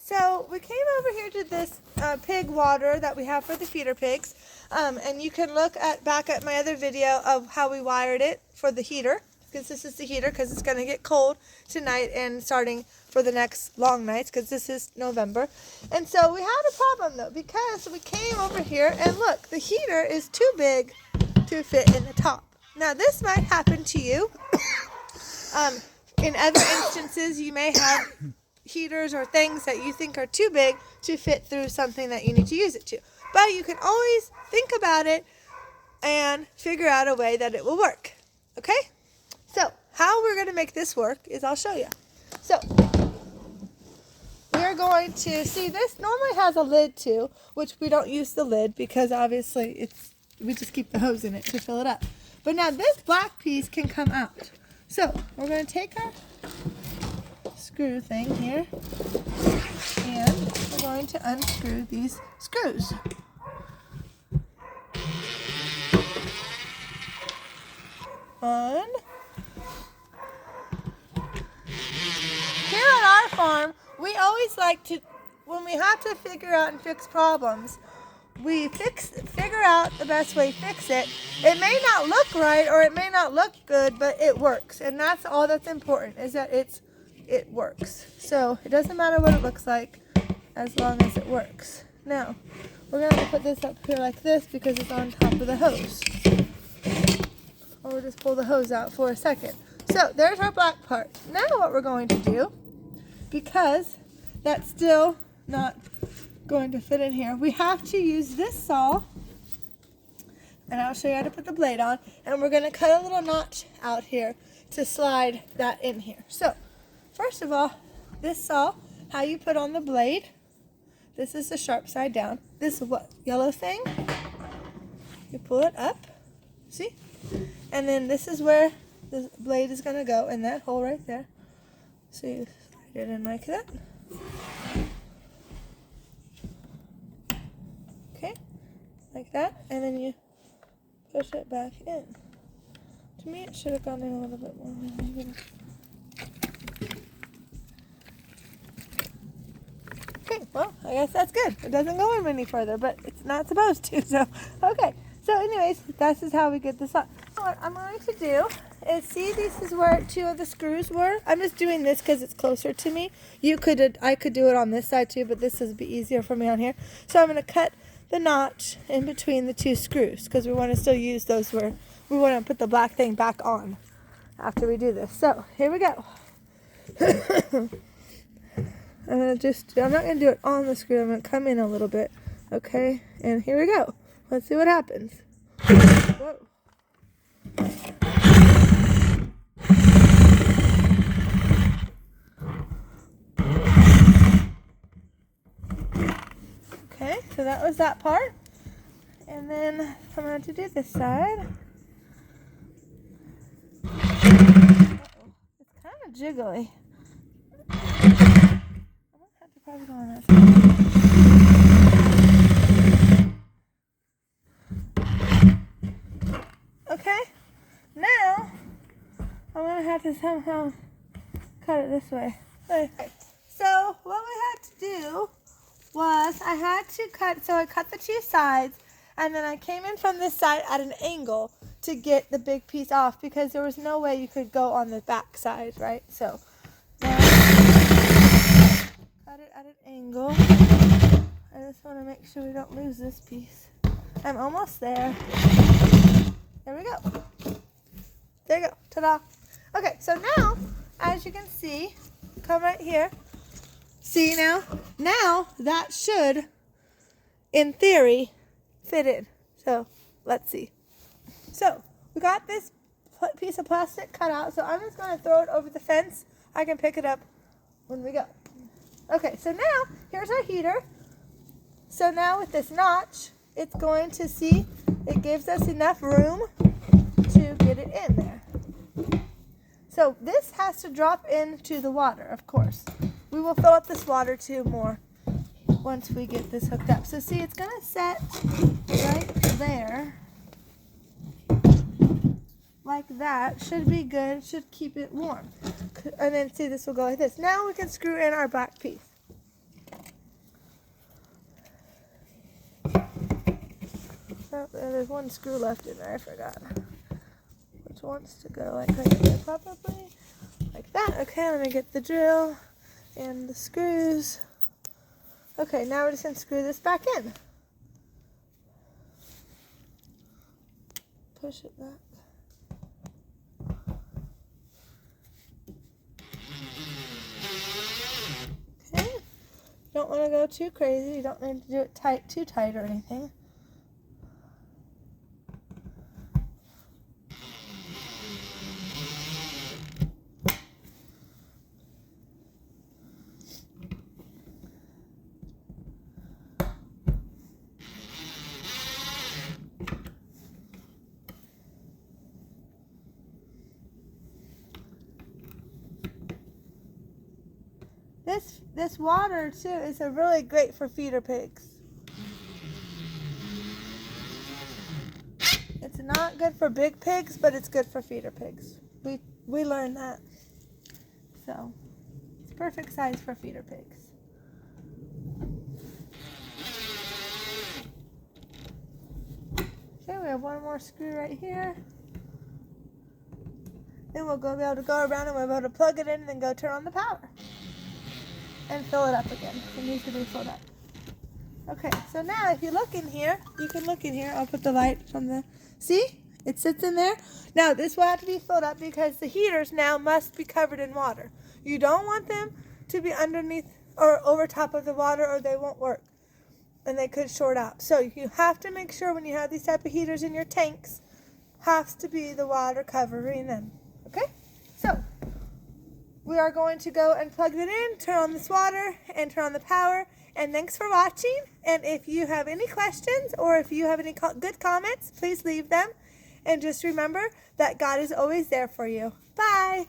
So we came over here to this pig water that we have for the feeder pigs. And you can look back at my other video of how we wired it for the heater. Because this is the heater because it's going to get cold tonight and starting for the next long nights because this is November. And so we had a problem though because we came over here and look, the heater is too big to fit in the top. Now this might happen to you. In other instances, you may have heaters or things that you think are too big to fit through something that you need to use it to. But you can always think about it and figure out a way that it will work. Okay? So, how we're going to make this work is I'll show you. So, we're going to see this normally has a lid too, which we don't use the lid because obviously we just keep the hose in it to fill it up. But now this black piece can come out. So, we're going to take our screw thing here and we're going to unscrew these screws. One. Here at our farm, we always like to, when we have to figure out and fix problems, we figure out the best way to fix it. It may not look right or it may not look good, but it works. And that's all that's important, is that it works. So it doesn't matter what it looks like as long as it works. Now, we're going to put this up here like this because it's on top of the hose. Or we'll just pull the hose out for a second. So there's our black part. Now what we're going to do, because that's still not going to fit in here, we have to use this saw, and I'll show you how to put the blade on, and we're going to cut a little notch out here to slide that in here. So first of all, this saw, how you put on the blade, this is the sharp side down. This is what, yellow thing? You pull it up, see? And then this is where the blade is going to go, in that hole right there. So you slide it in like that. Okay, like that. And then you push it back in. To me, it should have gone in a little bit more. Okay, well, I guess that's good. It doesn't go in any further, but it's not supposed to. So, okay. So anyways, this is how we get this on. What I'm going to do is, see, this is where two of the screws were. I'm just doing this because it's closer to me. I could do it on this side too, but this would be easier for me on here. So I'm going to cut the notch in between the two screws because we want to still use those where we want to put the black thing back on after we do this. So here we go. I'm not going to do it on the screw. I'm going to come in a little bit. Okay, and here we go. Let's see what happens. Whoa. Okay, so that was that part. And then I'm going to do this side. It's kind of jiggly. I'm going to have to probably go on that side. Okay, now I'm going to have to somehow cut it this way. Okay. So what we had to do was I had to cut, so I cut the two sides and then I came in from this side at an angle to get the big piece off because there was no way you could go on the back side, right? So now cut it at an angle. I just want to make sure we don't lose this piece. I'm almost there. There we go. There you go. Ta-da. Okay, so now, as you can see, come right here. See now? Now, that should, in theory, fit in. So, let's see. So, we got this piece of plastic cut out, so I'm just going to throw it over the fence. I can pick it up when we go. Okay, so now, here's our heater. So now with this notch, it's going to see, it gives us enough room to get it in there. So this has to drop into the water, of course. We will fill up this water too more once we get this hooked up. So see, it's going to set right there. Like that. Should be good. Should keep it warm. And then see, this will go like this. Now we can screw in our back piece. Oh, there's one screw left in there. I forgot. Which wants to go like right there, probably. Like that. Okay, let me get the drill and the screws. Okay, now we're just going to screw this back in. Push it back. Okay. Don't want to go too crazy. You don't need to do it too tight or anything. This water too is really great for feeder pigs. It's not good for big pigs, but it's good for feeder pigs. We learned that. So it's perfect size for feeder pigs. Okay, we have one more screw right here. Then we'll be able to go around and we'll be able to plug it in and then go turn on the power. And fill it up again. It needs to be filled up. Okay, so now if you look in here, you can look in here. I'll put the light on the... See? It sits in there. Now, this will have to be filled up because the heaters now must be covered in water. You don't want them to be underneath or over top of the water or they won't work. And they could short out. So you have to make sure when you have these type of heaters in your tanks, has to be the water covering them. Okay? So... we are going to go and plug it in, turn on this water, and turn on the power. And thanks for watching. And if you have any questions or if you have any good comments, please leave them. And just remember that God is always there for you. Bye.